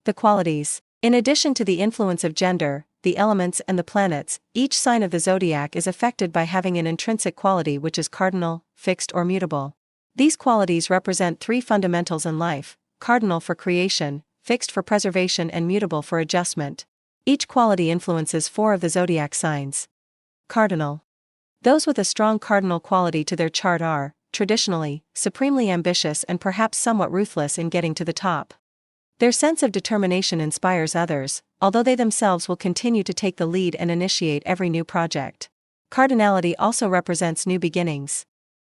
The qualities. In addition to the influence of gender, the elements and the planets, each sign of the zodiac is affected by having an intrinsic quality which is cardinal, fixed or mutable. These qualities represent three fundamentals in life: cardinal for creation, fixed for preservation and mutable for adjustment. Each quality influences four of the zodiac signs. Cardinal. Those with a strong cardinal quality to their chart are, traditionally, supremely ambitious and perhaps somewhat ruthless in getting to the top. Their sense of determination inspires others, although they themselves will continue to take the lead and initiate every new project. Cardinality also represents new beginnings.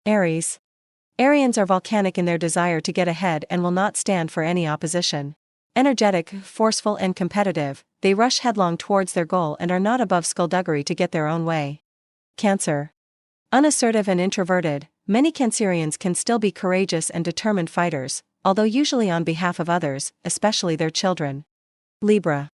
Aries. Arians are volcanic in their desire to get ahead and will not stand for any opposition. Energetic, forceful and competitive, they rush headlong towards their goal and are not above skullduggery to get their own way. Cancer. Unassertive and introverted, many Cancerians can still be courageous and determined fighters, although usually on behalf of others, especially their children. Libra.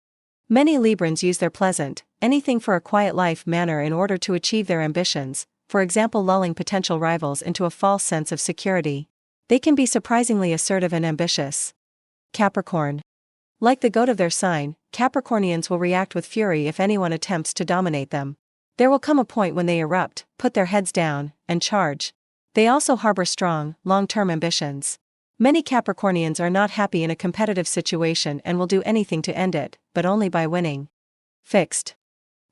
Many Librans use their pleasant, anything for a quiet life manner in order to achieve their ambitions, for example lulling potential rivals into a false sense of security. They can be surprisingly assertive and ambitious. Capricorn. Like the goat of their sign, Capricornians will react with fury if anyone attempts to dominate them. There will come a point when they erupt, put their heads down, and charge. They also harbor strong, long-term ambitions. Many Capricornians are not happy in a competitive situation and will do anything to end it, but only by winning. Fixed.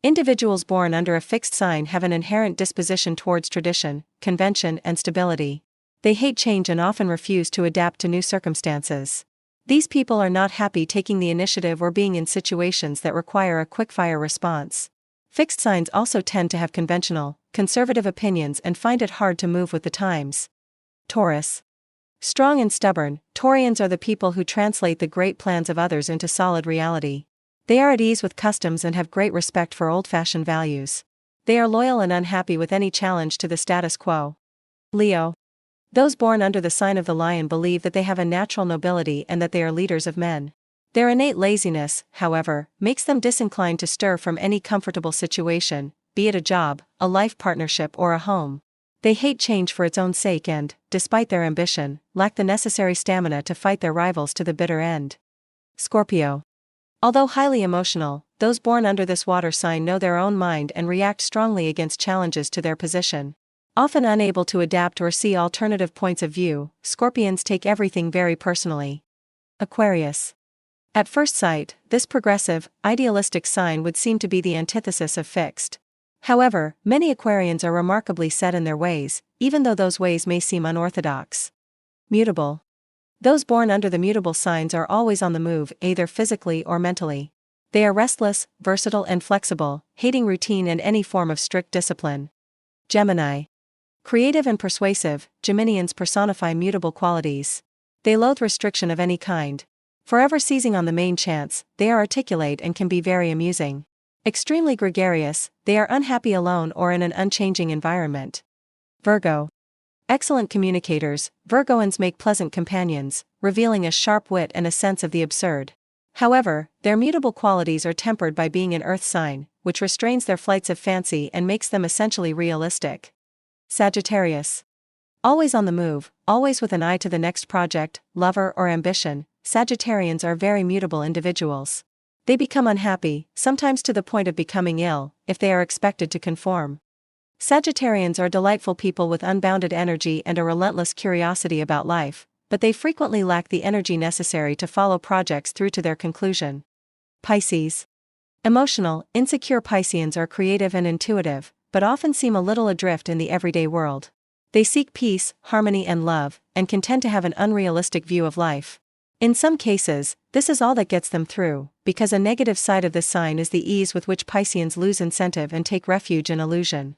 Individuals born under a fixed sign have an inherent disposition towards tradition, convention, and stability. They hate change and often refuse to adapt to new circumstances. These people are not happy taking the initiative or being in situations that require a quick-fire response. Fixed signs also tend to have conventional, conservative opinions and find it hard to move with the times. Taurus. Strong and stubborn, Taurians are the people who translate the great plans of others into solid reality. They are at ease with customs and have great respect for old-fashioned values. They are loyal and unhappy with any challenge to the status quo. Leo. Those born under the sign of the lion believe that they have a natural nobility and that they are leaders of men. Their innate laziness, however, makes them disinclined to stir from any comfortable situation, be it a job, a life partnership or a home. They hate change for its own sake and, despite their ambition, lack the necessary stamina to fight their rivals to the bitter end. Scorpio. Although highly emotional, those born under this water sign know their own mind and react strongly against challenges to their position. Often unable to adapt or see alternative points of view, Scorpions take everything very personally. Aquarius. At first sight, this progressive, idealistic sign would seem to be the antithesis of fixed. However, many Aquarians are remarkably set in their ways, even though those ways may seem unorthodox. Mutable. Those born under the mutable signs are always on the move, either physically or mentally. They are restless, versatile and flexible, hating routine and any form of strict discipline. Gemini. Creative and persuasive, Geminians personify mutable qualities. They loathe restriction of any kind. Forever seizing on the main chance, they are articulate and can be very amusing. Extremely gregarious, they are unhappy alone or in an unchanging environment. Virgo. Excellent communicators, Virgoans make pleasant companions, revealing a sharp wit and a sense of the absurd. However, their mutable qualities are tempered by being an earth sign, which restrains their flights of fancy and makes them essentially realistic. Sagittarius. Always on the move, always with an eye to the next project, lover or ambition, Sagittarians are very mutable individuals. They become unhappy, sometimes to the point of becoming ill, if they are expected to conform. Sagittarians are delightful people with unbounded energy and a relentless curiosity about life, but they frequently lack the energy necessary to follow projects through to their conclusion. Pisces. Emotional, insecure Pisceans are creative and intuitive, but often seem a little adrift in the everyday world. They seek peace, harmony and love, and can tend to have an unrealistic view of life. In some cases, this is all that gets them through, because a negative side of this sign is the ease with which Pisceans lose incentive and take refuge in illusion.